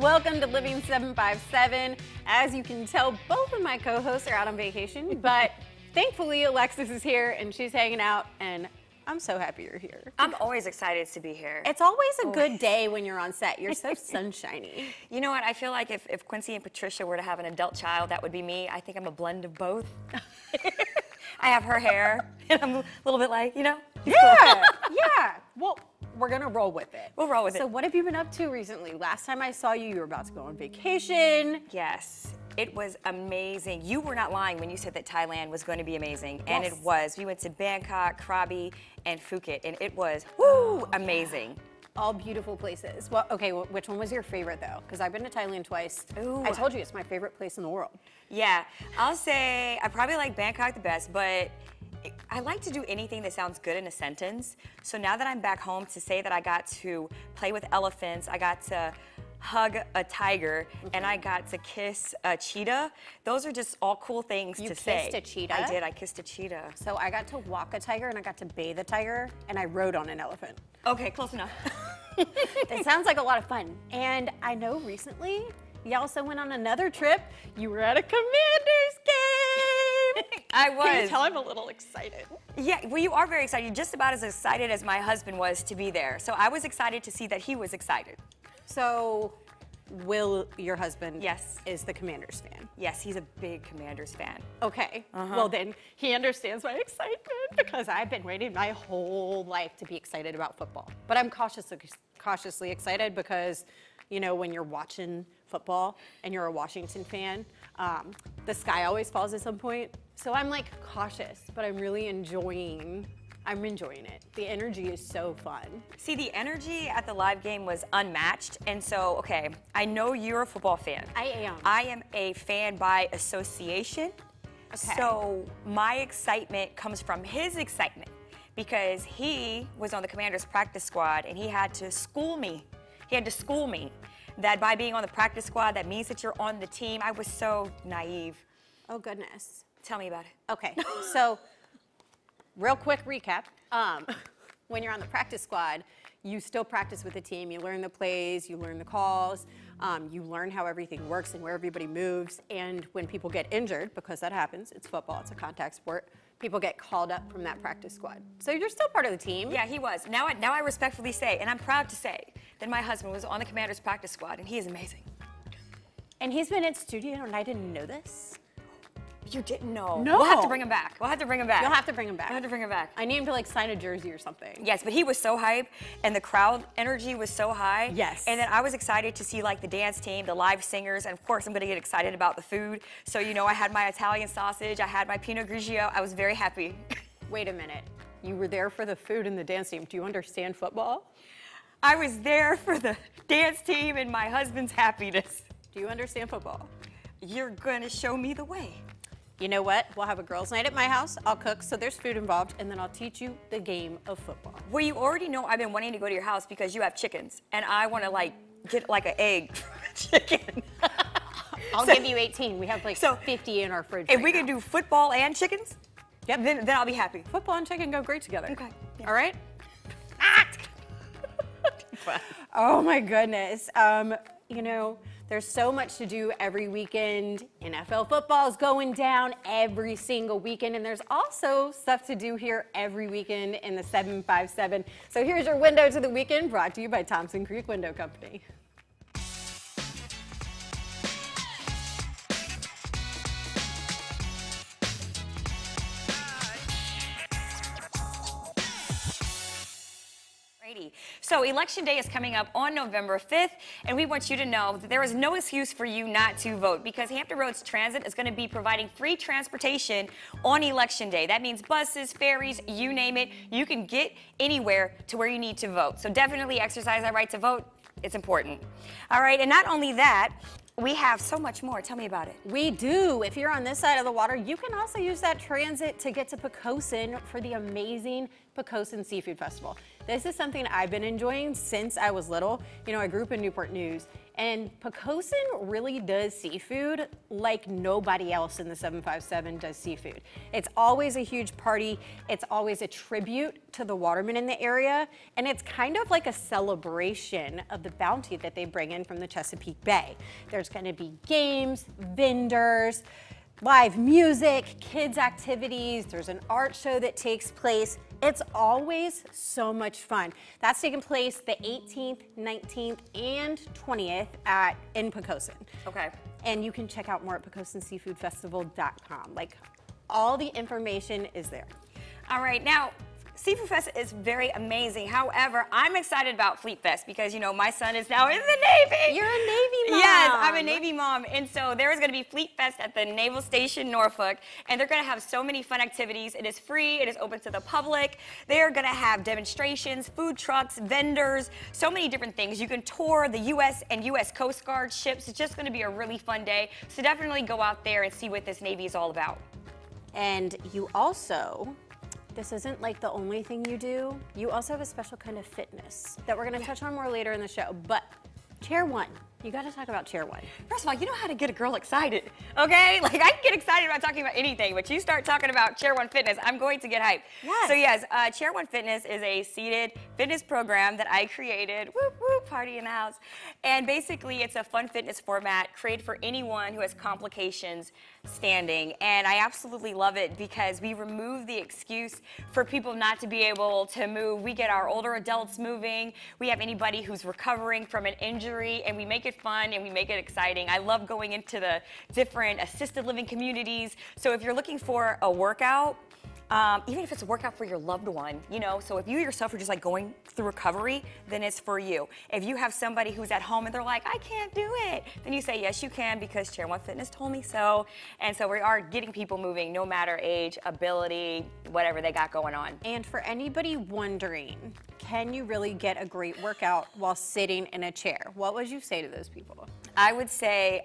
Welcome to Living 757. As you can tell, both of my co-hosts are out on vacation, but thankfully Alexis is here and she's hanging out, and I'm so happy you're here. I'm always excited to be here. It's always a good day when you're on set. You're so sunshiny. You know what? I feel like if Quincy and Patricia were to have an adult child, that would be me. I think I'm a blend of both. I have her hair, and I'm a little bit like, you know? Yeah, yeah. Well, we're gonna roll with it. We'll roll with it. So what have you been up to recently? Last time I saw you, you were about to go on vacation. Yes, it was amazing. You were not lying when you said that Thailand was going to be amazing, and Yes. it was. We went to Bangkok, Krabi, and Phuket, and it was, woo, amazing. All beautiful places. Well, okay, which one was your favorite though? Because I've been to Thailand twice. Ooh. I told you it's my favorite place in the world. Yeah, I'll say I probably like Bangkok the best, but I like to do anything that sounds good in a sentence. So now that I'm back home, to say that I got to play with elephants, I got to hug a tiger, and I got to kiss a cheetah, those are just all cool things You to say. kissed a cheetah? I did, I kissed a cheetah. So I got to walk a tiger and I got to bathe a tiger and I rode on an elephant. Okay, close enough. It sounds like a lot of fun. And I know recently you also went on another trip. You were at a Commanders game. I was. Can you tell I'm a little excited? Yeah, well, you are very excited. You're just about as excited as my husband was to be there. So I was excited to see that he was excited. So Will, your husband, Yes. is the Commanders fan. Yes, he's a big Commanders fan. Okay, well then he understands my excitement because I've been waiting my whole life to be excited about football. But I'm cautiously excited because, you know, when you're watching football and you're a Washington fan, the sky always falls at some point. So I'm like cautious, but I'm really enjoying it. The energy is so fun. See, the energy at the live game was unmatched. And so, okay, I know you're a football fan. I am. I am a fan by association. Okay. So my excitement comes from his excitement because he was on the Commanders practice squad and he had to school me. He had to school me that by being on the practice squad, that means that you're on the team. I was so naive. Oh goodness. Tell me about it. Okay, so real quick recap. When you're on the practice squad, you still practice with the team. You learn the plays, you learn the calls, you learn how everything works and where everybody moves. And when people get injured, because that happens, it's football, it's a contact sport, people get called up from that practice squad. So you're still part of the team. Yeah, he was. Now I respectfully say, and I'm proud to say, that my husband was on the Commanders practice squad, and he is amazing. And he's been in studio, and I didn't know this. You didn't know. No. We'll have to bring him back. We'll have to bring him back. You'll have to bring him back. We'll have to bring him back. I need him to like sign a jersey or something. Yes, but he was so hype, and the crowd energy was so high. Yes. And then I was excited to see like the dance team, the live singers, and of course I'm gonna get excited about the food. So you know, I had my Italian sausage, I had my Pinot Grigio. I was very happy. Wait a minute. You were there for the food and the dance team. Do you understand football? I was there for the dance team and my husband's happiness. Do you understand football? You're gonna show me the way. You know what? We'll have a girls' night at my house. I'll cook, so there's food involved, and then I'll teach you the game of football. Well, you already know I've been wanting to go to your house because you have chickens, and I want to like get like an egg chicken. I'll give you 18. We have like 50 in our fridge. If right we now. can do football and chickens, Yep. then I'll be happy. Football and chicken go great together. Okay. Yeah. All right? Oh my goodness. You know, there's so much to do every weekend. NFL football is going down every single weekend, and there's also stuff to do here every weekend in the 757. So here's your window to the weekend, brought to you by Thompson Creek Window Company. So Election Day is coming up on November 5th, and we want you to know that there is no excuse for you not to vote because Hampton Roads Transit is going to be providing free transportation on Election Day. That means buses, ferries, you name it. You can get anywhere to where you need to vote. So definitely exercise that right to vote. It's important. All right, and not only that, we have so much more. Tell me about it. We do. If you're on this side of the water, you can also use that transit to get to Poquoson for the amazing Poquoson Seafood Festival. This is something I've been enjoying since I was little. You know, I grew up in Newport News, And Poquoson really does seafood like nobody else in the 757 does seafood. It's always a huge party. It's always a tribute to the watermen in the area. And it's kind of like a celebration of the bounty that they bring in from the Chesapeake Bay. There's going to be games, vendors, live music, kids activities. There's an art show that takes place. It's always so much fun. That's taking place the 18th, 19th, and 20th in Poquoson. Okay. And you can check out more at PoquosonSeafoodFestival.com. Like, all the information is there. All right, now, Seafood Fest is very amazing. However, I'm excited about Fleet Fest because, you know, my son is now in the Navy. You're a Navy mom. Yes, I'm a Navy mom. And so there is going to be Fleet Fest at the Naval Station Norfolk, and they're going to have so many fun activities. It is free. It is open to the public. They are going to have demonstrations, food trucks, vendors, so many different things. You can tour the U.S. and U.S. Coast Guard ships. It's just going to be a really fun day. So definitely go out there and see what this Navy is all about. And you also, this isn't like the only thing you do, you also have a special kind of fitness that we're gonna touch on more later in the show. But Chair One, you gotta talk about Chair One. First of all, you know how to get a girl excited, okay? Like, I can get excited about talking about anything, but you start talking about Chair One Fitness, I'm going to get hyped. Yes. So yes, Chair One Fitness is a seated fitness program that I created, whoop, whoop, party in the house. And basically, it's a fun fitness format created for anyone who has complications standing. And I absolutely love it because we remove the excuse for people not to be able to move. We get our older adults moving. We have anybody who's recovering from an injury, and we make it fun and we make it exciting. I love going into the different assisted living communities. So if you're looking for a workout, even if it's a workout for your loved one, you know, so if you yourself are just like going through recovery, then it's for you. If you have somebody who's at home and they're like, I can't do it, then you say, yes, you can, because Chair One Fitness told me so. And so we are getting people moving, no matter age, ability, whatever they got going on. And for anybody wondering, can you really get a great workout while sitting in a chair? What would you say to those people? I would say,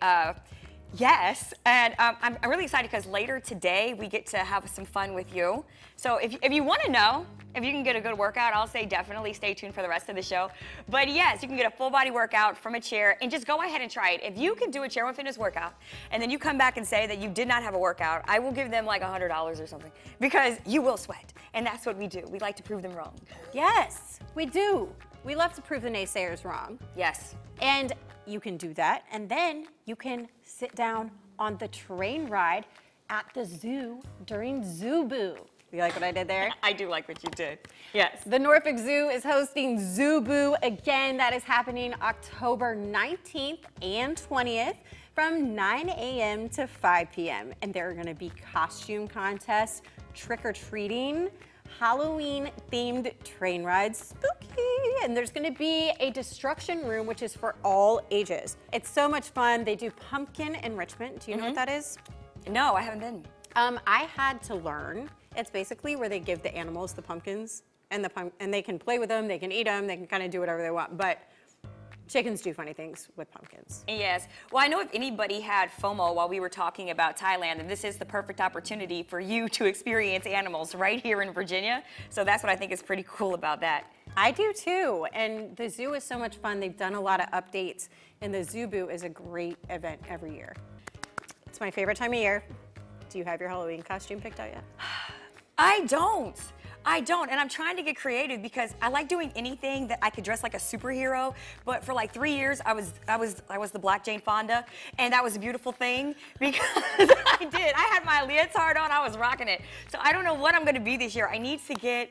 yes, and I'm really excited because later today we get to have some fun with you. So if you want to know if you can get a good workout, I'll say definitely stay tuned for the rest of the show. But yes, you can get a full body workout from a chair, and just go ahead and try it. If you can do a Chair One Fitness workout and then you come back and say that you did not have a workout, I will give them like $100 or something, because you will sweat, and that's what we do. We like to prove them wrong. Yes, we do. We love to prove the naysayers wrong. Yes. And you can do that, and then you can sit down on the train ride at the zoo during Zoo Boo. You like what I did there? I do like what you did. Yes. The Norfolk Zoo is hosting Zoo Boo again. That is happening October 19th and 20th from 9 a.m. to 5 p.m. And there are going to be costume contests, trick-or-treating, Halloween-themed train rides, spooky, and there's going to be a destruction room, which is for all ages. It's so much fun. They do pumpkin enrichment. Do you know what that is? No, I haven't been. I had to learn. It's basically where they give the animals the pumpkins, and they can play with them, they can eat them, they can kind of do whatever they want. But chickens do funny things with pumpkins. Yes. Well, I know if anybody had FOMO while we were talking about Thailand, then this is the perfect opportunity for you to experience animals right here in Virginia. So that's what I think is pretty cool about that. I do too, and the zoo is so much fun. They've done a lot of updates, and the Zoo Boo is a great event every year. It's my favorite time of year. Do you have your Halloween costume picked out yet? I don't, and I'm trying to get creative because I like doing anything that I could dress like a superhero. But for like 3 years, I was the Black Jane Fonda, and that was a beautiful thing because I had my leotard on, I was rocking it. So I don't know what I'm going to be this year. I need to get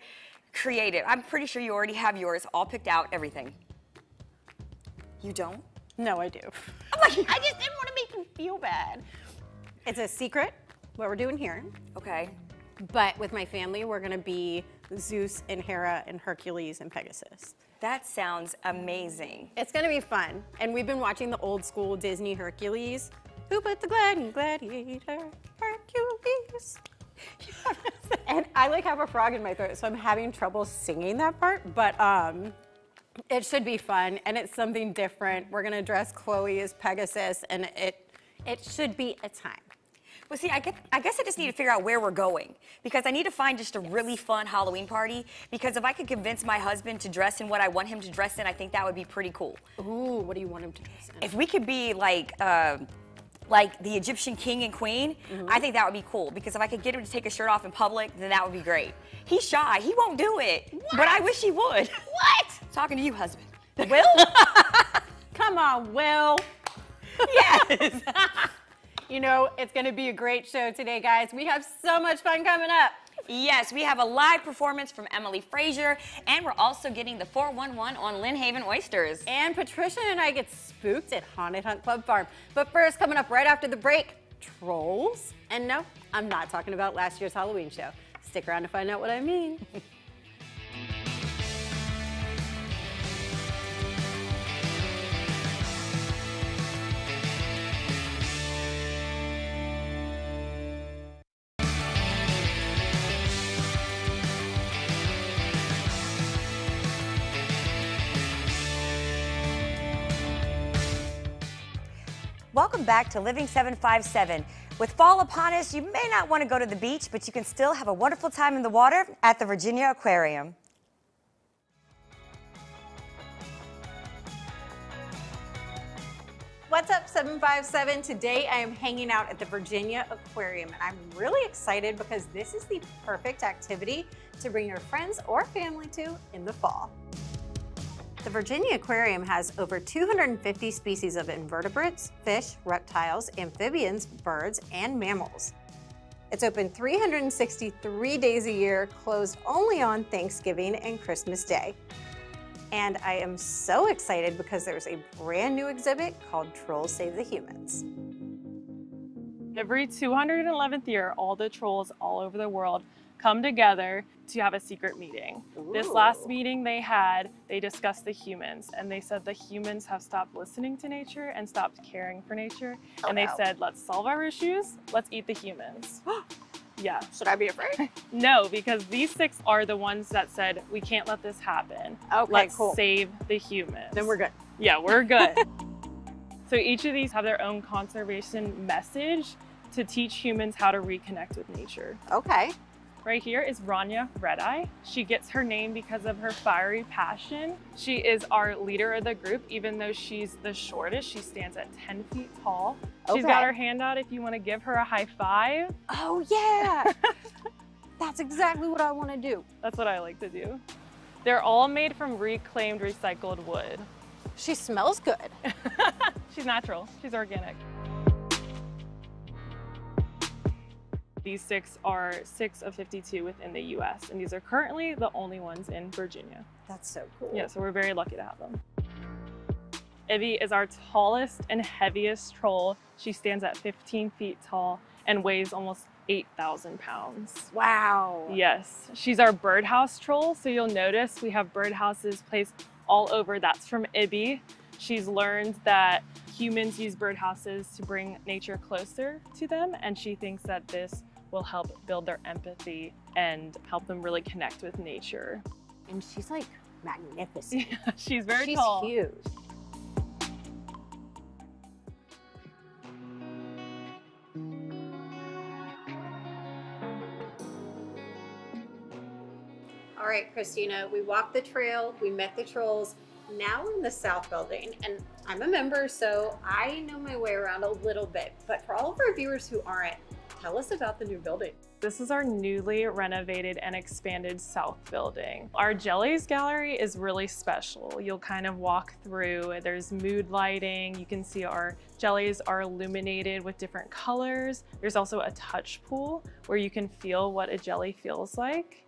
creative. I'm pretty sure you already have yours all picked out, everything. You don't? No, I do. I'm like, I just didn't want to make you feel bad. It's a secret what we're doing here. okay. But with my family, we're gonna be Zeus and Hera and Hercules and Pegasus. That sounds amazing. It's gonna be fun. And we've been watching the old school Disney Hercules. Who put the gladiator? Hercules. And I like have a frog in my throat, so I'm having trouble singing that part, but it should be fun, and it's something different. We're gonna dress Chloe as Pegasus, and it should be a time. Well, see, I guess I just need to figure out where we're going because I need to find just a really fun Halloween party because if I could convince my husband to dress in what I want him to dress in, I think that would be pretty cool. Ooh, what do you want him to dress in? If we could be like the Egyptian king and queen, I think that would be cool because if I could get him to take his shirt off in public, then that would be great. He's shy, he won't do it, but I wish he would. What? Talking to you, husband. Will? Come on, Will. Yes. You know, it's going to be a great show today, guys. We have so much fun coming up. Yes, we have a live performance from Emily Frazier, and we're also getting the 411 on Lynn Haven oysters. And Patricia and I get spooked at Haunted Hunt Club Farm. But first, coming up right after the break, trolls. And no, I'm not talking about last year's Halloween show. Stick around to find out what I mean. Welcome back to Living 757. With fall upon us, you may not want to go to the beach, but you can still have a wonderful time in the water at the Virginia Aquarium. What's up, 757? Today I am hanging out at the Virginia Aquarium, and I'm really excited because this is the perfect activity to bring your friends or family to in the fall. The Virginia Aquarium has over 250 species of invertebrates, fish, reptiles, amphibians, birds, and mammals. It's open 363 days a year, closed only on Thanksgiving and Christmas Day. And I am so excited because there's a brand new exhibit called Trolls Save the Humans. Every 211th year, all the trolls all over the world come together to have a secret meeting. This last meeting they discussed the humans, and they said the humans have stopped listening to nature and stopped caring for nature. And they said, let's solve our issues, let's eat the humans. Yeah. Should I be afraid? No, because these 6 are the ones that said, we can't let this happen. Okay, let's cool. save the humans. Then we're good. Yeah, we're good. So each of these have their own conservation message to teach humans how to reconnect with nature. Okay. Right here is Rania Redeye. She gets her name because of her fiery passion. She is our leader of the group, even though she's the shortest. She stands at 10 feet tall. She's got her hand out if you want to give her a high five. Oh yeah, that's exactly what I want to do. That's what I like to do. They're all made from reclaimed recycled wood. She smells good. She's natural, she's organic. These 6 are 6 of 52 within the US, and these are currently the only ones in Virginia. That's so cool. Yeah, so we're very lucky to have them. Ivy is our tallest and heaviest troll. She stands at 15 feet tall and weighs almost 8,000 pounds. Wow. Yes, she's our birdhouse troll. So you'll notice we have birdhouses placed all over. That's from Ibby. She's learned that humans use birdhouses to bring nature closer to them, and she thinks that this will help build their empathy and help them really connect with nature. And she's like magnificent. Yeah, she's very She's tall. huge. All right, Christina, we walked the trail, we met the trolls. Now we're in the South Building, and I'm a member, so I know my way around a little bit. But for all of our viewers who aren't, tell us about the new building. This is our newly renovated and expanded South Building. Our Jellies Gallery is really special. You'll kind of walk through, there's mood lighting. You can see our jellies are illuminated with different colors. There's also a touch pool where you can feel what a jelly feels like.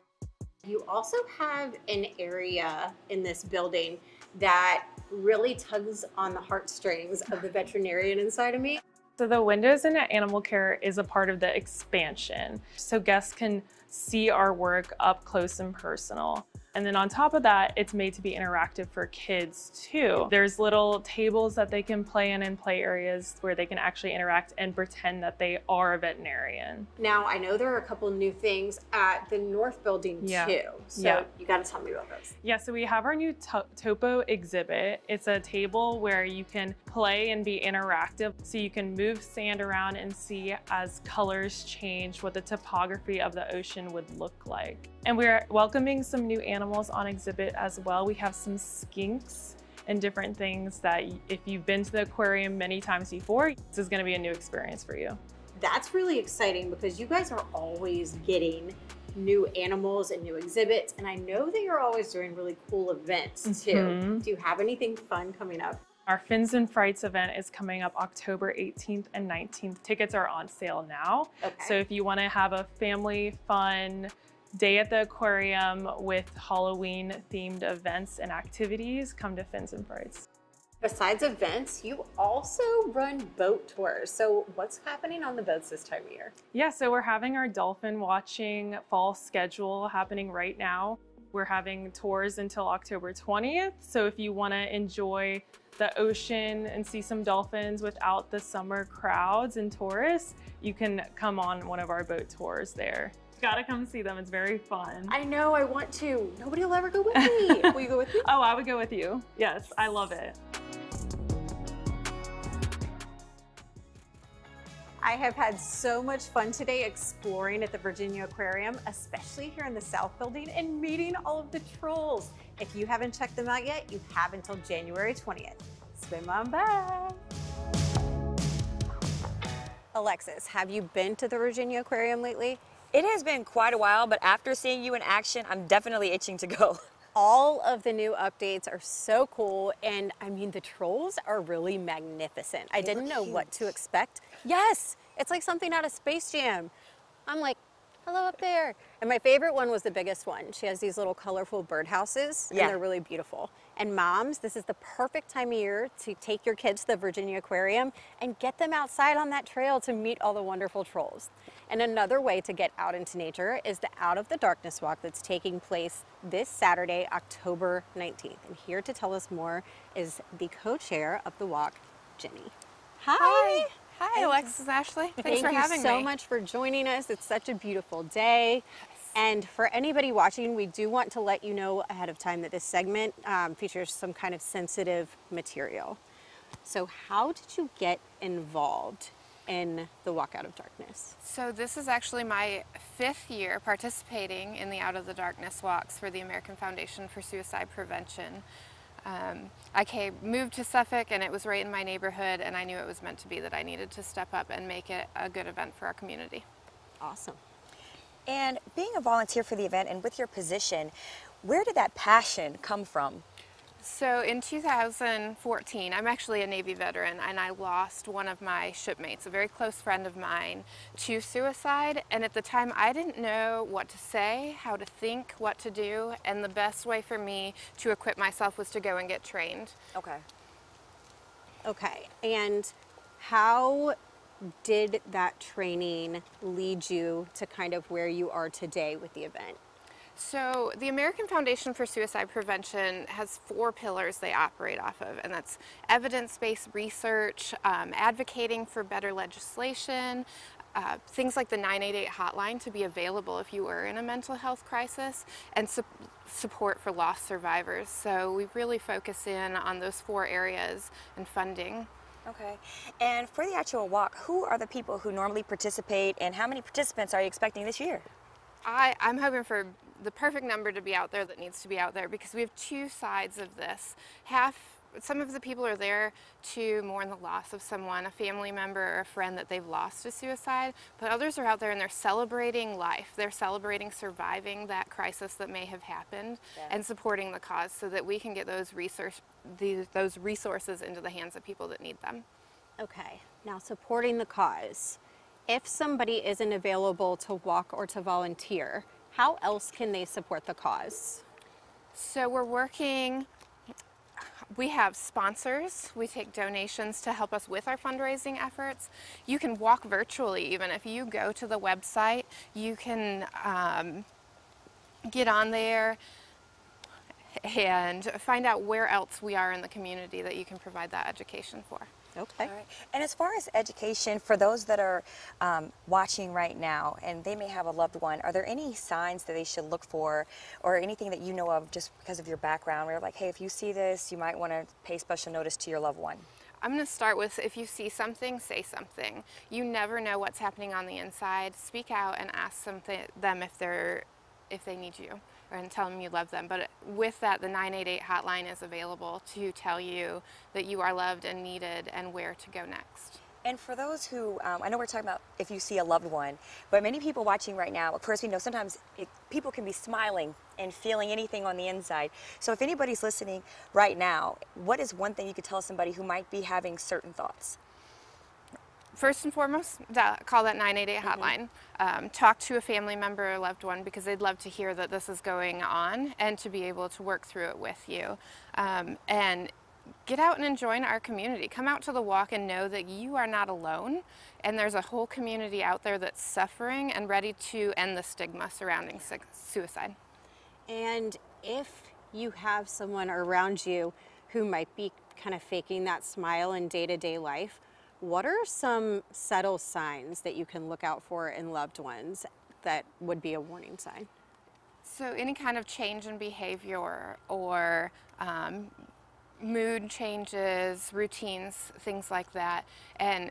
You also have an area in this building that really tugs on the heartstrings of the veterinarian inside of me. So the windows in animal care is a part of the expansion. So guests can see our work up close and personal. And then on top of that, it's made to be interactive for kids too. There's little tables that they can play in and play areas where they can actually interact and pretend that they are a veterinarian. Now, I know there are a couple new things at the North Building too. So you got to tell me about those. Yeah, so we have our new topo exhibit. It's a table where you can play and be interactive. So you can move sand around and see as colors change what the topography of the ocean would look like. And we're welcoming some new animals on exhibit as well. We have some skinks and different things that if you've been to the aquarium many times before, this is going to be a new experience for you. That's really exciting because you guys are always getting new animals and new exhibits, and I know that you're always doing really cool events too. Do you have anything fun coming up? Our Fins and Frights event is coming up October 18th and 19th. Tickets are on sale now. Okay. So if you want to have a family fun day at the aquarium with Halloween themed events and activities, come to Fins and Frights. Besides events, you also run boat tours. So what's happening on the boats this time of year? Yeah, so we're having our dolphin watching fall schedule happening right now. We're having tours until October 20th. So if you want to enjoy the ocean and see some dolphins without the summer crowds and tourists, you can come on one of our boat tours there. Gotta come see them, it's very fun. I know, I want to. Nobody will ever go with me. Will you go with me? Oh, I would go with you. Yes, I love it. I have had so much fun today exploring at the Virginia Aquarium, especially here in the South Building, and meeting all of the trolls. If you haven't checked them out yet, you have until January 20th. Swim on by. Alexis, have you been to the Virginia Aquarium lately? It has been quite a while, but after seeing you in action, I'm definitely itching to go. All of the new updates are so cool, and I mean, the trolls are really magnificent. I didn't know what to expect. Yes, it's like something out of Space Jam. I'm like, hello up there. And my favorite one was the biggest one. She has these little colorful birdhouses, and they're really beautiful. And moms, this is the perfect time of year to take your kids to the Virginia Aquarium and get them outside on that trail to meet all the wonderful trolls. And another way to get out into nature is the Out of the Darkness walk that's taking place this Saturday, October 19th. And here to tell us more is the co-chair of the walk, Jenny. Hi. Hi, Alexis and Ashley. Thanks for having me. Thank you so much for joining us. It's such a beautiful day. And for anybody watching, we do want to let you know ahead of time that this segment features some kind of sensitive material. So how did you get involved in the Walk Out of Darkness? So this is actually my 5th year participating in the Out of the Darkness walks for the American Foundation for Suicide Prevention. I moved to Suffolk, and it was right in my neighborhood, and I knew it was meant to be that I needed to step up and make it a good event for our community. Awesome. And being a volunteer for the event and with your position, where did that passion come from? So in 2014, I'm actually a Navy veteran, and I lost one of my shipmates, a very close friend of mine, to suicide. And at the time, I didn't know what to say, how to think, what to do, and the best way for me to equip myself was to go and get trained. Okay. Okay, and how did that training lead you to kind of where you are today with the event? So the American Foundation for Suicide Prevention has 4 pillars they operate off of, and that's evidence-based research, advocating for better legislation, things like the 988 hotline to be available if you were in a mental health crisis, and support for lost survivors. So we really focus in on those 4 areas and funding. Okay. And for the actual walk, who are the people who normally participate, and how many participants are you expecting this year? I'm hoping for the perfect number to be out there that needs to be out there, because we have 2 sides of this. Some of the people are there to mourn the loss of someone, a family member or a friend that they've lost to suicide, but others are out there and they're celebrating life. They're celebrating surviving that crisis that may have happened and supporting the cause so that we can get those resources into the hands of people that need them. Okay, now supporting the cause. If somebody isn't available to walk or to volunteer, how else can they support the cause? So we have sponsors. We take donations to help us with our fundraising efforts. You can walk virtually even. If you go to the website, you can get on there, and find out where else we are in the community that you can provide that education for. Okay. All right. And as far as education, for those that are watching right now and they may have a loved one, are there any signs that they should look for or anything that you know of just because of your background where you're like, hey, if you see this, you might want to pay special notice to your loved one? I'm going to start with, if you see something, say something. You never know what's happening on the inside. Speak out and ask them if they need you, and tell them you love them. But with that, the 988 hotline is available to tell you that you are loved and needed and where to go next. And for those who, I know we're talking about if you see a loved one, but many people watching right now, of course we know sometimes people can be smiling and feeling anything on the inside. So if anybody's listening right now, what is one thing you could tell somebody who might be having certain thoughts? First and foremost, call that 988 hotline. Talk to a family member or loved one because they'd love to hear that this is going on and to be able to work through it with you. And get out and join our community. Come out to the walk and know that you are not alone, and there's a whole community out there that's suffering and ready to end the stigma surrounding suicide. And if you have someone around you who might be kind of faking that smile in day-to-day life, what are some subtle signs that you can look out for in loved ones that would be a warning sign? So any kind of change in behavior or mood changes, routines, things like that. And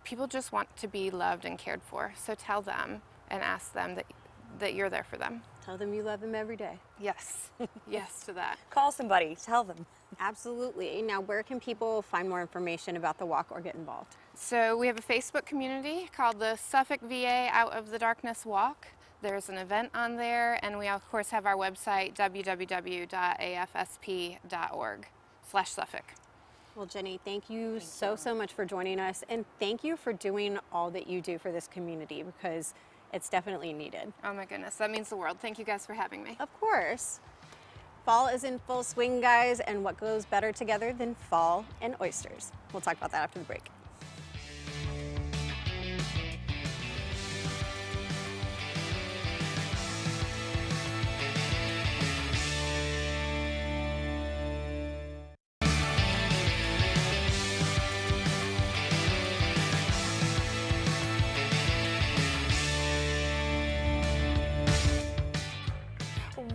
people just want to be loved and cared for. So tell them and ask them that you're there for them. Tell them you love them every day. Yes, yes to that. Call somebody, tell them. Absolutely. Now, where can people find more information about the walk or get involved? So we have a Facebook community called the Suffolk VA Out of the Darkness Walk. There's an event on there, and we of course have our website, www.afsp.org/Suffolk. Well, Jenny, thank you so much for joining us, and thank you for doing all that you do for this community because it's definitely needed. Oh my goodness, that means the world. Thank you guys for having me. Of course. Fall is in full swing, guys, and what goes better together than fall and oysters? We'll talk about that after the break.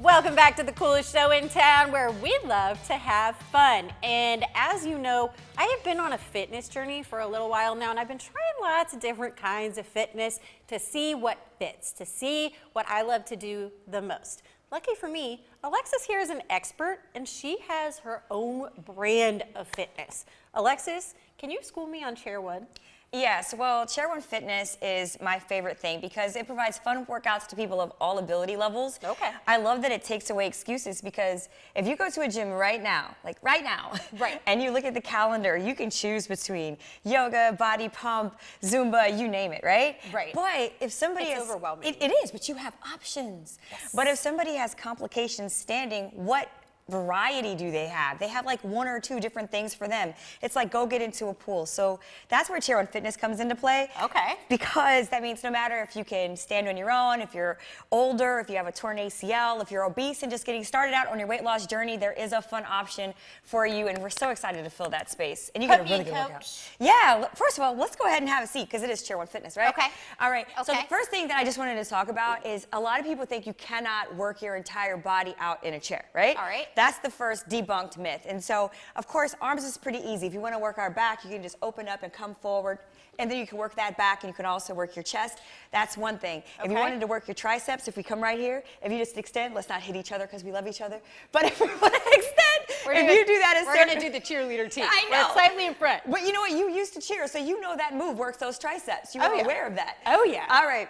Welcome back to the coolest show in town where we love to have fun. And as you know, I have been on a fitness journey for a little while now, and I've been trying lots of different kinds of fitness to see what fits, to see what I love to do the most. Lucky for me, Alexis here is an expert, and she has her own brand of fitness. Alexis, can you school me on Chair One? Yes, well, Chair One Fitness is my favorite thing because it provides fun workouts to people of all ability levels. Okay. I love that it takes away excuses because if you go to a gym right now, Right. and you look at the calendar, you can choose between yoga, body pump, Zumba, you name it, right? Right. But if somebody It's is overwhelming. it is, but you have options. Yes. But if somebody has complications standing, what variety do they have? They have like one or two different things for them. It's like go get into a pool. So that's where Chair One Fitness comes into play. Okay. Because that means no matter if you can stand on your own, if you're older, if you have a torn ACL, if you're obese and just getting started out on your weight loss journey, there is a fun option for you, and we're so excited to fill that space. And you get a really good workout. Yeah, first of all, let's go ahead and have a seat because it is Chair One Fitness, right? Okay. All right. So Okay. the first thing that I just wanted to talk about is a lot of people think you cannot work your entire body out in a chair, right? All right. That's the first debunked myth. And so, of course, arms is pretty easy. If you want to work our back, you can just open up and come forward, and then you can work that back, and you can also work your chest. That's one thing. If you Okay. wanted to work your triceps, if we come right here, if you just extend, let's not hit each other because we love each other, but if we want to extend, if you do that, we're gonna do the cheerleader team. I know. We're slightly in front. But you know what? You used to cheer, so you know that move works those triceps. You are Oh, yeah. aware of that. Oh, yeah. All right.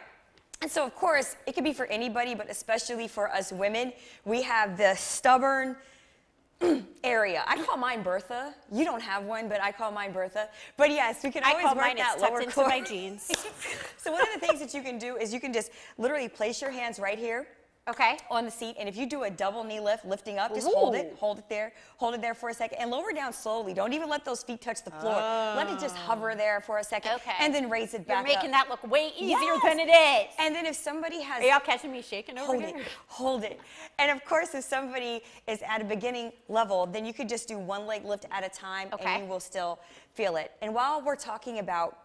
And so, of course, it could be for anybody, but especially for us women, we have the stubborn area. I call mine Bertha. You don't have one, but I call mine Bertha. But yes, we can I always call work mine that it's lower tucked into core. my jeans. So one of the things that you can do is you can just literally place your hands right here, Okay. on the seat. And if you do a double knee lift, lifting up, just Ooh. hold it there for a second, and lower down slowly. Don't even let those feet touch the floor. Let it just hover there for a second, Okay. and then raise it back You're making up. that look way easier Yes. than it is. And then if somebody has... Are y'all catching me shaking over Hold here? it, hold it. And of course, if somebody is at a beginning level, then you could just do one leg lift at a time, Okay. and you will still feel it. And while we're talking about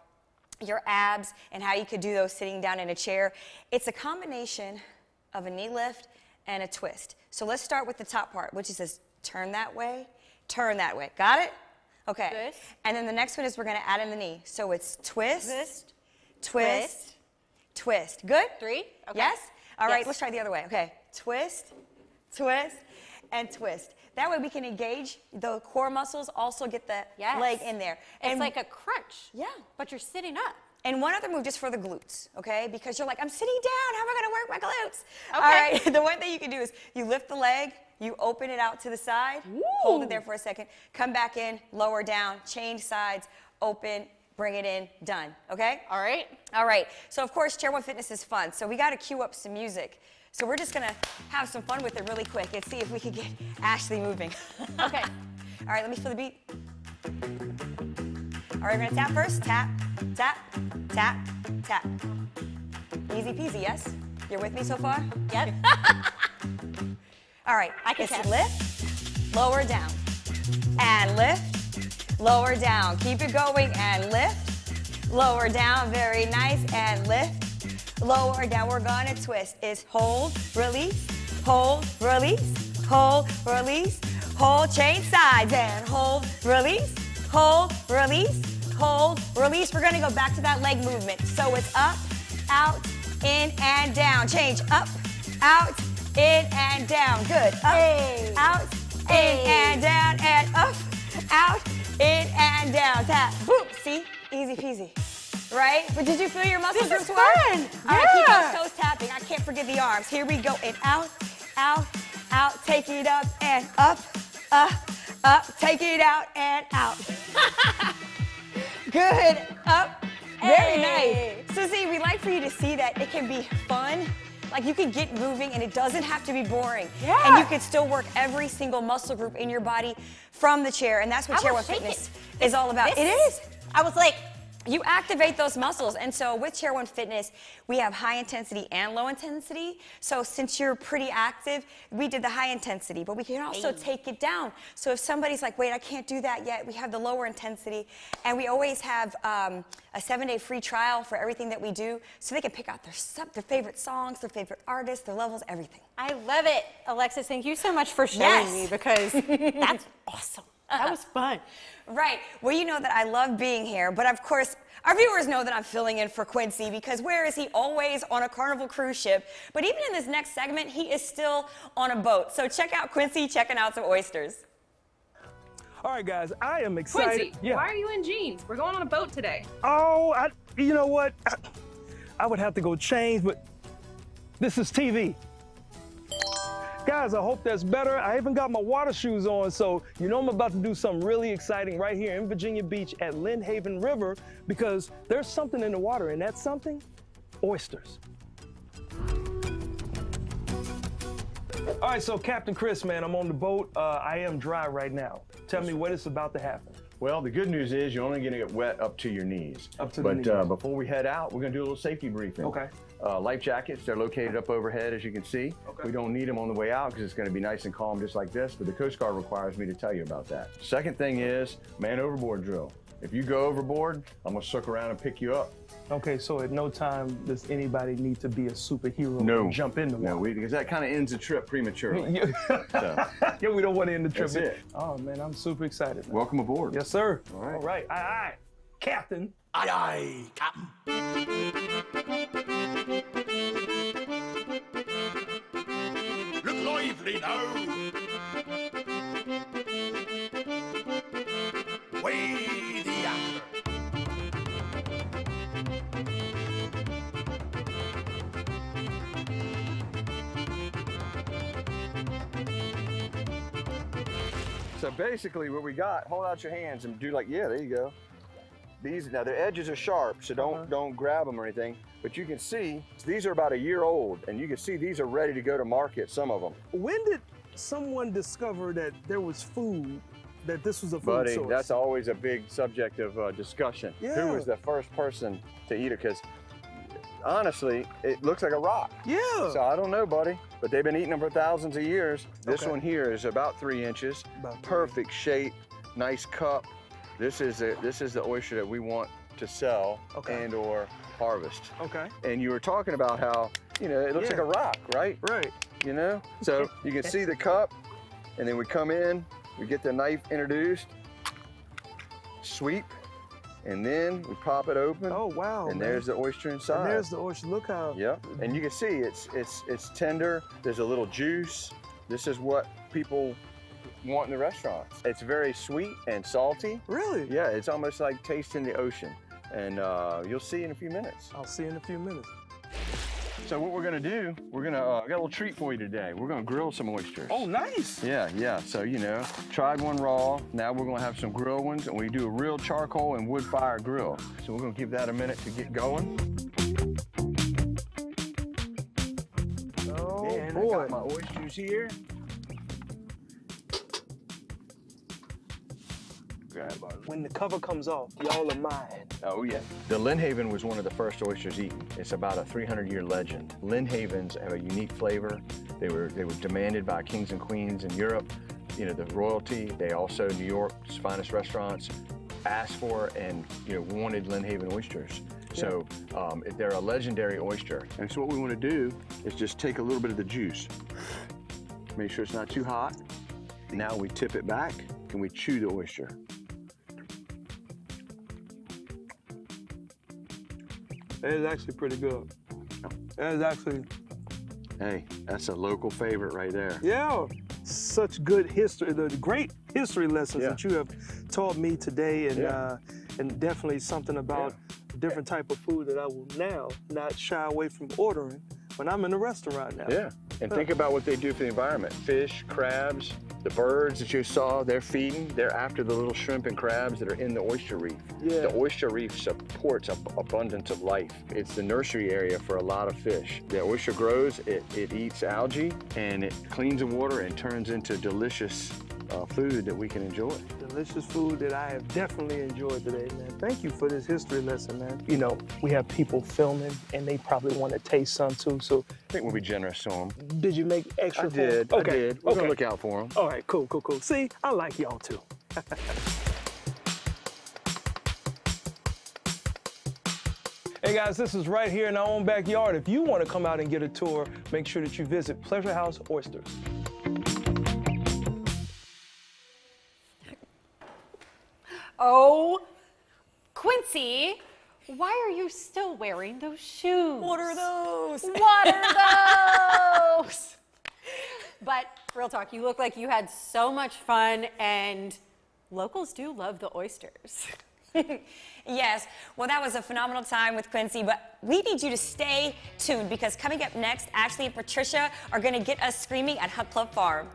your abs and how you could do those sitting down in a chair, it's a combination of a knee lift and a twist. So let's start with the top part, which is says turn that way, turn that way. Got it? Okay. Twist. And then the next one is we're gonna add in the knee. So it's twist, Twist. twist, twist. Good? 3. Okay. Yes? All right, Yes. let's try the other way. Okay, twist, twist, and twist. That way we can engage the core muscles, also get the Yes. leg in there. It's And like a crunch. Yeah. But you're sitting up. and one other move just for the glutes, okay? Because you're like, I'm sitting down, how am I gonna work my glutes? Okay. All right, the one thing you can do is you lift the leg, you open it out to the side, hold it there for a second, come back in, lower down, change sides, open, bring it in, done, okay? All right. All right, so of course, Chair One Fitness is fun, so we gotta cue up some music. So we're just gonna have some fun with it really quick and see if we can get Ashley moving. Okay. All right, let me feel the beat. All right, we're gonna tap first. Tap, tap, tap, tap. Easy peasy, yes? You're with me so far? Yep. All right, I can it's tap. lift, lower down, and lift, lower down. Keep it going and lift, lower down, very nice, and lift, lower down. We're gonna twist. Is hold, release, hold, release, hold, release, hold, change sides, and hold, release, hold, release, hold, release. We're gonna go back to that leg movement. So it's up, out, in, and down. Change, up, out, in, and down. Good. Up, Hey. out, Hey. in, and down, and up, out, in, and down. Tap, boop. See? Easy peasy. Right? But did you feel your muscle This is groups work? fun. All right, keep Yeah. those toes tapping. I can't forget the arms. Here we go. And out, out, out. Take it up and up, up. Take it out and out. Good. Up. Very Hey. nice. So see, we like for you to see that it can be fun. Like you can get moving and it doesn't have to be boring. Yeah. And you can still work every single muscle group in your body from the chair. And that's what I Chair was One shaking. Fitness is all about. This- It is. I was like, You activate those muscles. And so with Chair One Fitness, we have high intensity and low intensity. So since you're pretty active, we did the high intensity, but we can also take it down. So if somebody's like, wait, I can't do that yet, we have the lower intensity. And we always have a 7-day free trial for everything that we do. So they can pick out their favorite songs, their favorite artists, their levels, everything. I love it. Alexis, thank you so much for showing Yes. me because that's awesome. That was fun. Right. Well, you know that I love being here, but of course, our viewers know that I'm filling in for Quincy because where is he? Always on a Carnival cruise ship. But even in this next segment, he is still on a boat. So check out Quincy checking out some oysters. All right, guys, I am excited. Quincy, why are you in jeans? We're going on a boat today. Oh, you know what? I would have to go change, but this is TV. Guys, I hope that's better. I even got my water shoes on, so you know I'm about to do something really exciting right here in Virginia Beach at Lynn Haven River because there's something in the water, and that's something? Oysters. All right, so Captain Chris, man, I'm on the boat. I am dry right now. Tell me what is about to happen. Well, the good news is you're only going to get wet up to your knees. Up to the knees. But before we head out, we're going to do a little safety briefing. Okay. Life jackets, they're located up overhead, as you can see. Okay. We don't need them on the way out because it's going to be nice and calm just like this, but the Coast Guard requires me to tell you about that. Second thing is man overboard drill. If you go overboard, I'm going to circle around and pick you up. Okay, so at no time does anybody need to be a superhero No. and jump in the water. No, because that kind of ends the trip prematurely. Yeah, yeah, we don't want to end the trip. That's it. Oh, man, I'm super excited. Man. Welcome aboard. Yes, sir. All right. All right. Aye, aye. Captain. Aye, aye, Captain. Look lively now. Weigh the anchor. So basically what we got, hold out your hands and do like, yeah, there you go. These now the edges are sharp, so don't grab them or anything. But you can see these are about a year old, and you can see these are ready to go to market. Some of them. When did someone discover that there was food? That this was a food Buddy, source? that's always a big subject of discussion. Yeah. Who was the first person to eat it? Because honestly, it looks like a rock. Yeah. So I don't know, buddy, but they've been eating them for thousands of years. This Okay. one here is about 3 inches, perfect shape, nice cup. This is the oyster that we want to sell and or harvest. Okay. And you were talking about how, you know, it looks like a rock, right? Right. You know? So you can see the cup, and then we come in, we get the knife introduced, sweep, and then we pop it open. Oh wow! And man. there's the oyster inside. And there's the oyster. Look how. Yep. And you can see it's tender. There's a little juice. This is what people want in the restaurants. It's very sweet and salty. Really? Yeah. It's almost like tasting the ocean. And you'll see in a few minutes. I'll see you in a few minutes. So what we're gonna do, I got a little treat for you today. We're gonna grill some oysters. Oh, nice. Yeah. So, you know, tried one raw. Now we're gonna have some grilled ones, and we do a real charcoal and wood fire grill. So we're gonna give that a minute to get going. Oh Man, boy. I got my oysters here. When the cover comes off, y'all are mine. Oh, yeah. The Lynnhaven was one of the first oysters eaten. It's about a 300-year legend. Lynnhavens have a unique flavor. They were demanded by kings and queens in Europe. You know, the royalty. They also, New York's finest restaurants, asked for and, you know, wanted Lynnhaven oysters. So they're a legendary oyster. And so what we want to do is just take a little bit of the juice. Make sure it's not too hot. Now we tip it back and we chew the oyster. That is actually pretty good. That is actually. Hey, that's a local favorite right there. Yeah. Such good history, the great history lessons that you have taught me today, and definitely something about a different type of food that I will now not shy away from ordering when I'm in a restaurant now. Yeah, and think about what they do for the environment. Fish, crabs, the birds that you saw, they're feeding. They're after the little shrimp and crabs that are in the oyster reef. Yeah. The oyster reef supports an abundance of life. It's the nursery area for a lot of fish. The oyster grows, it eats algae, and it cleans the water and turns into delicious food that we can enjoy. Delicious food that I have definitely enjoyed today, man. Thank you for this history lesson, man. You know, we have people filming, and they probably want to taste some too, so. I think we'll be generous to them. Did you make extra I for 'em? did. Okay. I did. We're gonna look out for them. All right, cool. See, I like y'all too. Hey guys, this is right here in our own backyard. If you want to come out and get a tour, make sure that you visit Pleasure House Oysters. Oh, Quincy, why are you still wearing those shoes? What are those? What are those? But real talk, you look like you had so much fun, and locals do love the oysters. Yes, well, that was a phenomenal time with Quincy, but we need you to stay tuned because coming up next, Ashley and Patricia are going to get us screaming at Hunt Club Farm.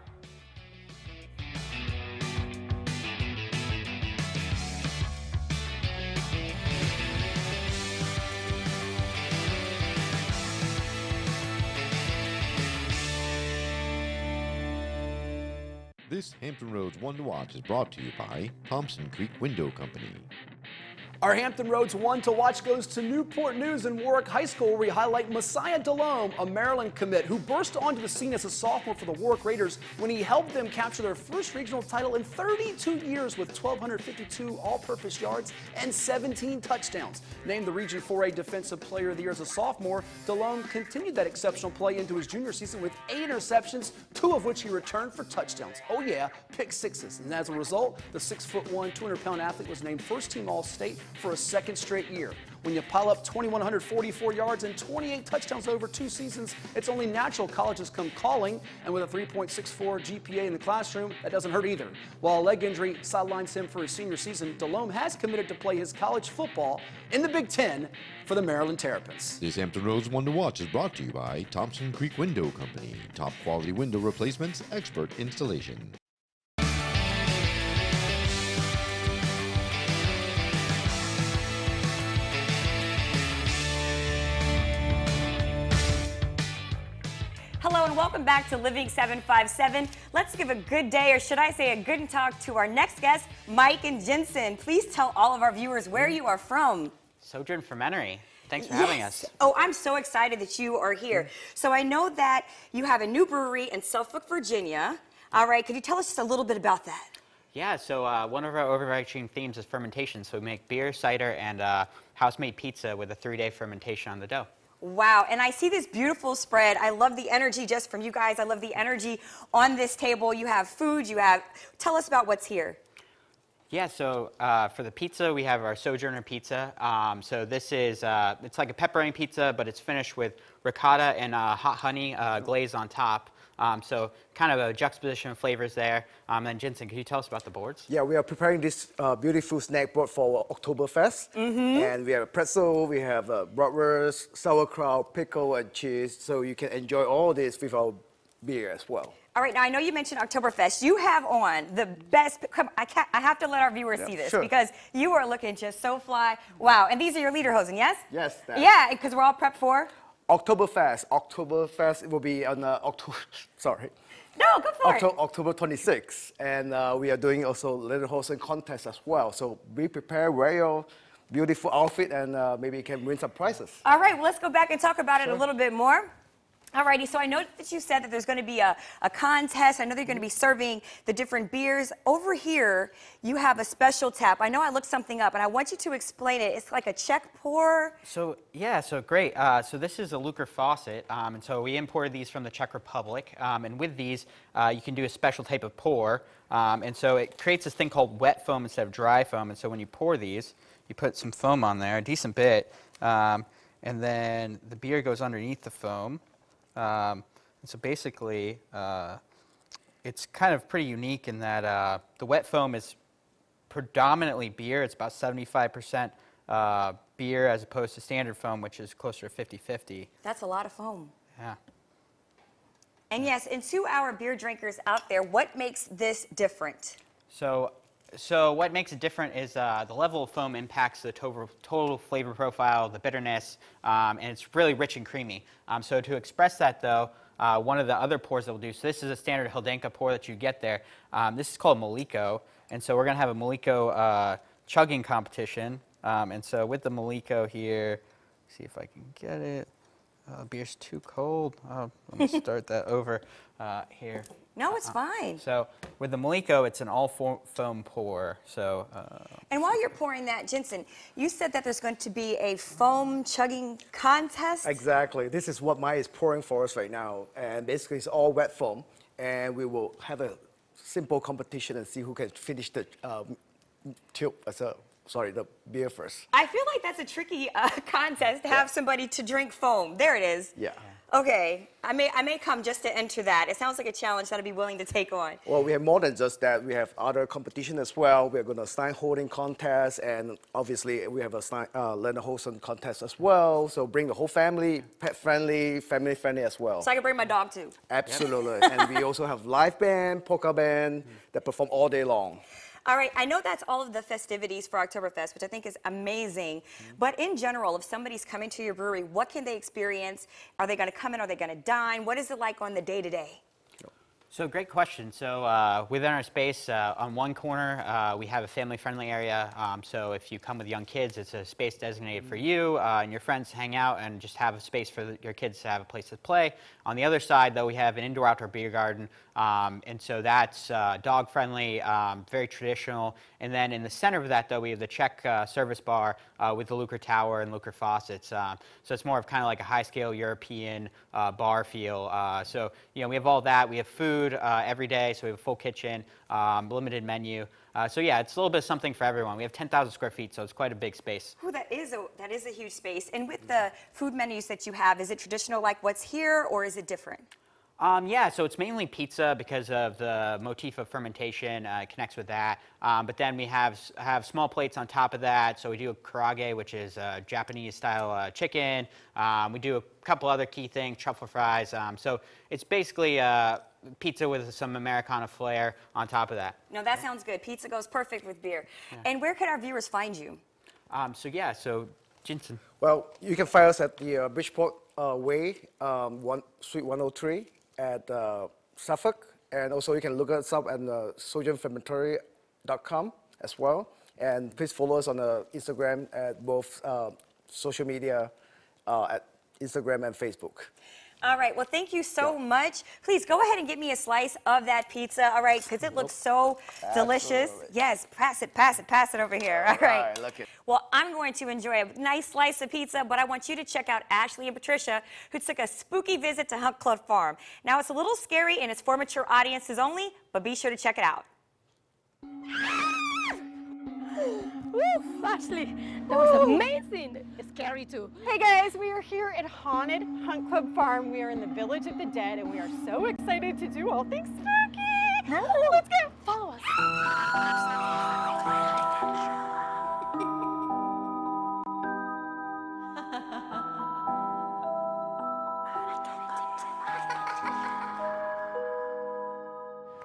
This Hampton Roads One to Watch is brought to you by Thompson Creek Window Company. Our Hampton Roads One to Watch goes to Newport News and Warwick High School, where we highlight Messiah Delhomme, a Maryland commit who burst onto the scene as a sophomore for the Warwick Raiders when he helped them capture their first regional title in 32 years with 1,252 all-purpose yards and 17 touchdowns. Named the Region 4A Defensive Player of the Year as a sophomore, Delhomme continued that exceptional play into his junior season with 8 interceptions, 2 of which he returned for touchdowns. Oh yeah, pick sixes. And as a result, the 6'1", 200-pound athlete was named first-team All-State for a second straight year. When you pile up 2,144 yards and 28 touchdowns over 2 seasons, it's only natural colleges come calling, and with a 3.64 GPA in the classroom, that doesn't hurt either. While a leg injury sidelines him for his senior season, Delhomme has committed to play his college football in the Big Ten for the Maryland Terrapins. This Hampton Roads One to Watch is brought to you by Thompson Creek Window Company. Top quality window replacements, expert installation. everyone. Welcome back to Living 757. Let's give a good day, or should I say a good talk, to our next guest, Mike and Jensen. Please tell all of our viewers where you are from. Sojourn Fermentary. Thanks for having us. Oh, I'm so excited that you are here. So I know that you have a new brewery in Suffolk, Virginia. All right, could you tell us just a little bit about that? Yeah, so one of our overarching themes is fermentation. So we make beer, cider, and house-made pizza with a 3-day fermentation on the dough. Wow, and I see this beautiful spread. I love the energy just from you guys. I love the energy on this table. You have food, tell us about what's here. Yeah, so for the pizza, we have our Sojourner pizza. So this is, it's like a pepperoni pizza, but it's finished with ricotta and hot honey glaze on top. So kind of a juxtaposition of flavors there. And then Jensen, can you tell us about the boards? Yeah, we are preparing this beautiful snack board for Oktoberfest. And we have a pretzel, we have bratwurst, sauerkraut, pickle, and cheese. So you can enjoy all this with our beer as well. All right, now I know you mentioned Oktoberfest. You have on the best, I have to let our viewers see this because you are looking just so fly. Wow, and these are your lederhosen, yes? Yes. Yeah, because we're all prepped for? Oktoberfest. Oktoberfest will be on October, sorry. No, go for it. October 26th. And we are doing also lederhosen contest as well. So be prepared, wear your beautiful outfit, and maybe you can win some prizes. All right, well, let's go back and talk about it a little bit more. Alrighty, so I know that you said that there's going to be a contest. I know they're going to be serving the different beers. Over here, you have a special tap. I know I looked something up, and I want you to explain it. It's like a Czech pour. So, yeah, so great. So this is a Lukr faucet, and so we imported these from the Czech Republic. And with these, you can do a special type of pour. And so it creates this thing called wet foam instead of dry foam. And so when you pour these, you put some foam on there, a decent bit, and then the beer goes underneath the foam. And so basically, it's kind of pretty unique in that the wet foam is predominantly beer. It's about 75% beer as opposed to standard foam, which is closer to 50-50. That's a lot of foam. Yeah. And yes, and to our beer drinkers out there, what makes this different? So what makes it different is the level of foam impacts the total flavor profile, the bitterness, and it's really rich and creamy. So to express that, though, one of the other pours that we'll do, so this is a standard Hyldenka pour that you get there. This is called Maliko, and so we're going to have a Maliko chugging competition. And so with the Maliko here, see if I can get it. Beer's too cold. Let me start that over here. No, it's fine. So with the Maliko, it's an all-foam pour. So. And while you're pouring that, Jensen, you said that there's going to be a foam chugging contest? Exactly. This is what Mike is pouring for us right now. And basically, it's all wet foam. And we will have a simple competition and see who can finish the the beer first. I feel like that's a tricky contest to have somebody to drink foam. There it is. Yeah. Okay, I may come just to enter that. It sounds like a challenge that I'd be willing to take on. Well, we have more than just that. We have other competition as well. We're going to sign holding contest, and obviously we have a lederhosen contest as well. So bring the whole family, pet friendly, family friendly as well. So I can bring my dog too. Absolutely. And we also have live band, polka band that perform all day long. All right, I know that's all of the festivities for Oktoberfest, which I think is amazing. But in general, if somebody's coming to your brewery, what can they experience? Are they going to come in? Are they going to dine? What is it like on the day-to-day? So great question. So within our space, on one corner, we have a family-friendly area. So if you come with young kids, it's a space designated for you and your friends to hang out and just have a space for your kids to have a place to play. On the other side, though, we have an indoor-outdoor beer garden. And so that's dog-friendly, very traditional. And then in the center of that, though, we have the Czech service bar with the Lukr tower and Lukr faucets. So it's more of kind of like a high-scale European bar feel. So, you know, we have all that. We have food every day, so we have a full kitchen, limited menu. So yeah, it's a little bit of something for everyone. We have 10,000 square feet, so it's quite a big space. Ooh, that is a huge space. And with the food menus that you have, is it traditional like what's here, or is it different? Yeah, so it's mainly pizza because of the motif of fermentation. It connects with that. But then we have small plates on top of that. So we do a karaage, which is Japanese-style chicken. We do a couple other key things, truffle fries. So it's basically pizza with some Americana flair on top of that. No, that sounds good. Pizza goes perfect with beer. Yeah. And where can our viewers find you? So Jensen. Well, you can find us at the Bridgeport Way, Suite 103. at Suffolk, and also you can look us up at sojournfamatory.com as well. And please follow us on Instagram at both social media at Instagram and Facebook. All right, well, thank you so much. Please go ahead and get me a slice of that pizza, all right, because it looks so delicious. Yes, pass it over here. All right. Look it. Well, I'm going to enjoy a nice slice of pizza, but I want you to check out Ashley and Patricia, who took a spooky visit to Hunt Club Farm. Now, it's a little scary and it's for mature audiences only, but be sure to check it out. Woo, Ashley, that was amazing. It's scary too. Hey guys, we are here at Haunted Hunt Club Farm. We are in the Village of the Dead, and we are so excited to do all things spooky. Let's go. Follow us.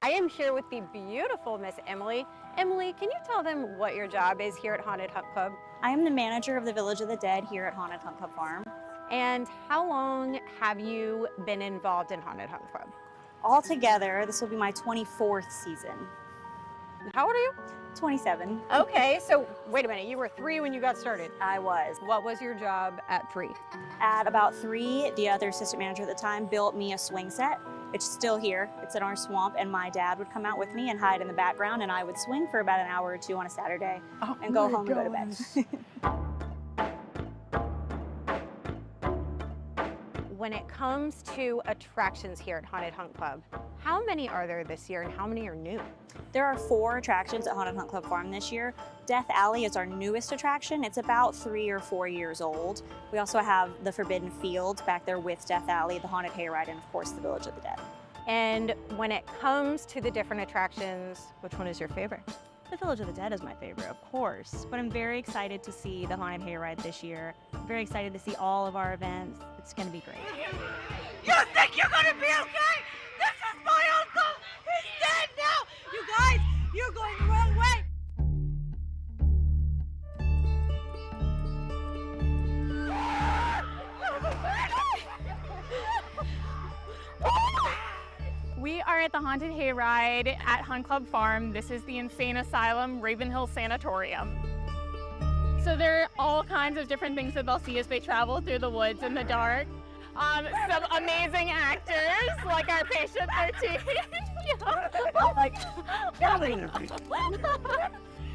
I am here with the beautiful Miss Emily. Emily, can you tell them what your job is here at Haunted Hunt Club? I am the manager of the Village of the Dead here at Haunted Hunt Club Farm. And how long have you been involved in Haunted Hunt Club? Altogether, this will be my 24th season. How old are you? 27. Okay, so wait a minute, you were 3 when you got started. I was. What was your job at 3? At about 3, the other assistant manager at the time built me a swing set. It's still here. It's in our swamp, and my dad would come out with me and hide in the background, and I would swing for about an hour or 2 on a Saturday and go home and go to bed. When it comes to attractions here at Haunted Hunt Club, how many are there this year and how many are new? There are 4 attractions at Haunted Hunt Club Farm this year. Death Alley is our newest attraction. It's about 3 or 4 years old. We also have the Forbidden Field back there with Death Alley, the Haunted Hayride, and of course the Village of the Dead. And when it comes to the different attractions, which one is your favorite? The Village of the Dead is my favorite, of course, but I'm very excited to see the Haunted Hayride this year. I'm very excited to see all of our events. It's going to be great. You think you're going to be okay? This is my uncle! He's dead now! You guys, you're going the wrong way! We are at the Haunted Hayride at Hunt Club Farm. This is the Insane Asylum Ravenhill Sanatorium. So there are all kinds of different things that they'll see as they travel through the woods in the dark. Some amazing actors, like our patient 13.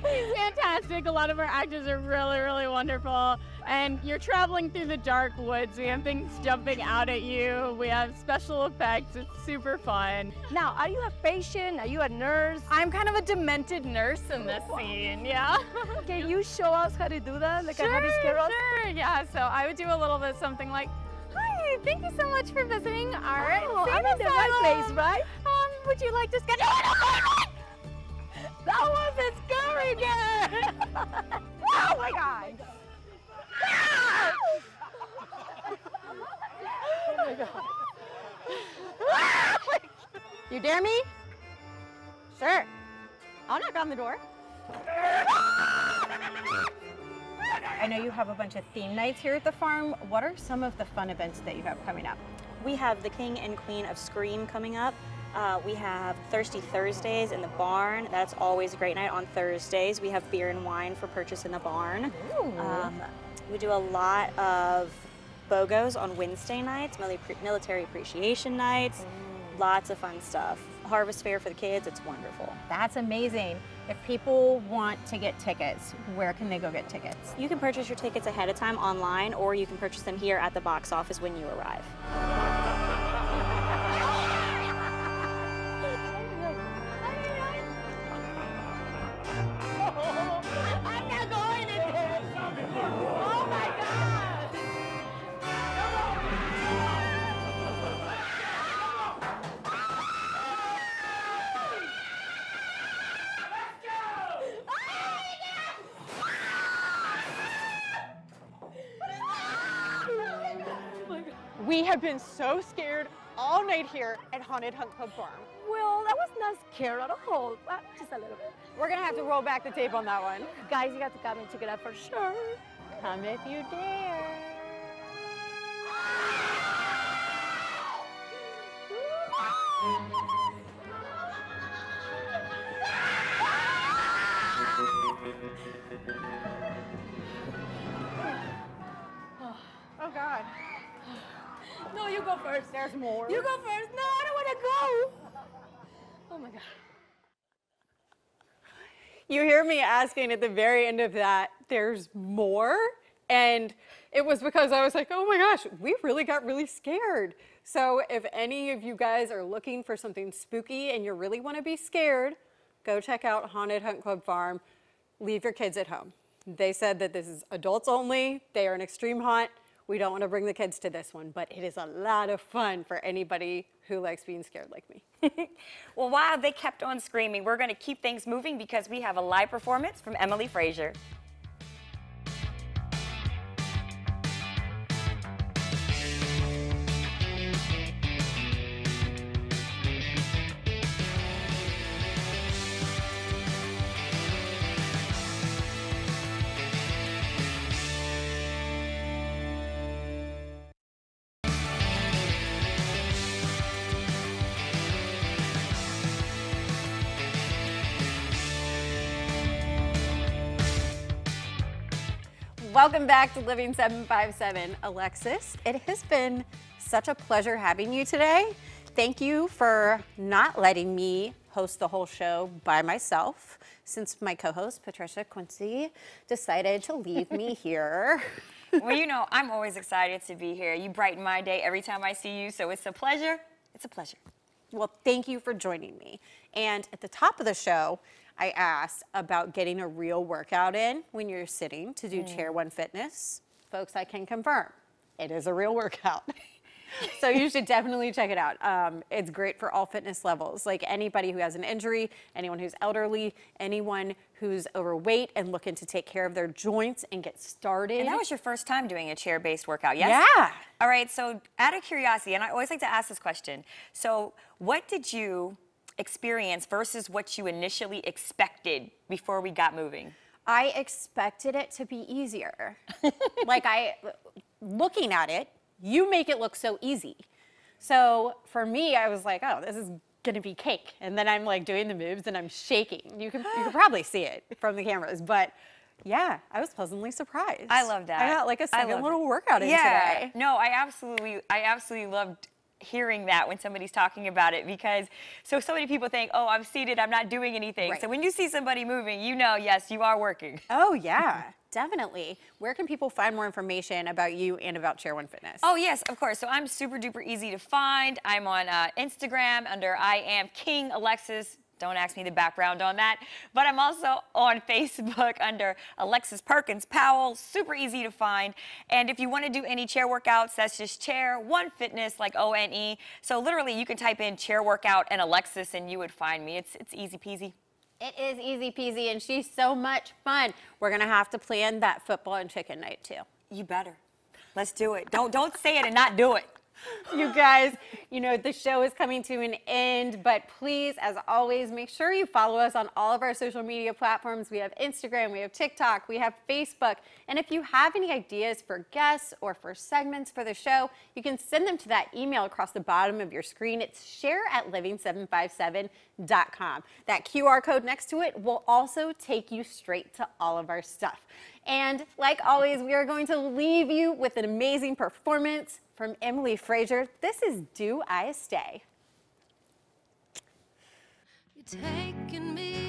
He's fantastic. A lot of our actors are really, really wonderful. And you're traveling through the dark woods. We have things jumping out at you. We have special effects. It's super fun. Now, are you a patient? Are you a nurse? I'm kind of a demented nurse in this scene, yeah. Can you show us how to do that? Like Sure, how to scare us? sure, yeah. So I would do a little bit something like, hi, thank you so much for visiting our I'm in the right place, right? Would you like to schedule an appointment? That wasn't scary again! Oh my God! Oh my God. You dare me? Sure. I'll knock on the door. I know you have a bunch of theme nights here at the farm. What are some of the fun events that you have coming up? We have the King and Queen of Scream coming up. We have Thirsty Thursdays in the barn. That's always a great night on Thursdays. We have beer and wine for purchase in the barn. We do a lot of BOGOs on Wednesday nights, military appreciation nights, lots of fun stuff. Harvest fair for the kids, it's wonderful. That's amazing. If people want to get tickets, where can they go get tickets? You can purchase your tickets ahead of time online, or you can purchase them here at the box office when you arrive. I'm not going in there! Oh my God! We have been so scared all night here at Haunted Hunt Club Farm. Well, that was not scary at all. Just a little bit. We're gonna have to roll back the tape on that one. Guys, you got to come and check it out for sure. Come if you dare. Oh God. No, you go first. There's more. You go first. No, I don't want to go. Oh my God. You hear me asking at the very end of that, there's more? And it was because I was like, oh my gosh, we really got really scared. So if any of you guys are looking for something spooky and you really want to be scared, go check out Haunted Hunt Club Farm. Leave your kids at home. They said that this is adults only. They are an extreme haunt. We don't want to bring the kids to this one, but it is a lot of fun for anybody who likes being scared like me. Well, while they kept on screaming, we're going to keep things moving because we have a live performance from Emily Frazier. Welcome back to Living 757. Alexis, it has been such a pleasure having you today. Thank you for not letting me host the whole show by myself, since my co-host, Patricia Quincy, decided to leave me here. Well, you know, I'm always excited to be here. You brighten my day every time I see you, so it's a pleasure. It's a pleasure. Well, thank you for joining me. And at the top of the show, I asked about getting a real workout in when you're sitting to do Chair One Fitness. Folks, I can confirm, it is a real workout. So you should definitely check it out. It's great for all fitness levels, like anybody who has an injury, anyone who's elderly, anyone who's overweight and looking to take care of their joints and get started. And that was your first time doing a chair-based workout, yes? Yeah. All right, so out of curiosity, and I always like to ask this question, so what did you experience versus what you initially expected before we got moving? I expected it to be easier. Looking at it, you make it look so easy. So for me, I was like, oh, this is gonna be cake. And then I'm like doing the moves and I'm shaking. You can probably see it from the cameras, but yeah, I was pleasantly surprised. I love that. I got like a second little workout in today. No, I absolutely loved hearing that when somebody's talking about it, because so many people think, oh, I'm seated, I'm not doing anything. Right. So when you see somebody moving, you know, yes, you are working. Oh yeah, definitely. Where can people find more information about you and about Chair One Fitness? Oh yes, of course. So I'm super duper easy to find. I'm on Instagram under I am King Alexis. Don't ask me the background on that. But I'm also on Facebook under Alexis Perkins Powell. Super easy to find. And if you want to do any chair workouts, that's just Chair One Fitness, like ONE. So literally, you can type in chair workout and Alexis, and you would find me. It's easy peasy. It is easy peasy, and she's so much fun. We're gonna have to plan that football and chicken night too. You better. Let's do it. Don't say it and not do it. You guys, you know, the show is coming to an end, but please, as always, make sure you follow us on all of our social media platforms. We have Instagram, we have TikTok, we have Facebook. And if you have any ideas for guests or for segments for the show, you can send them to that email across the bottom of your screen. It's share@living757.com. That QR code next to it will also take you straight to all of our stuff. And like always, we are going to leave you with an amazing performance from Emily Frazier. This is Do I Stay? You're taking me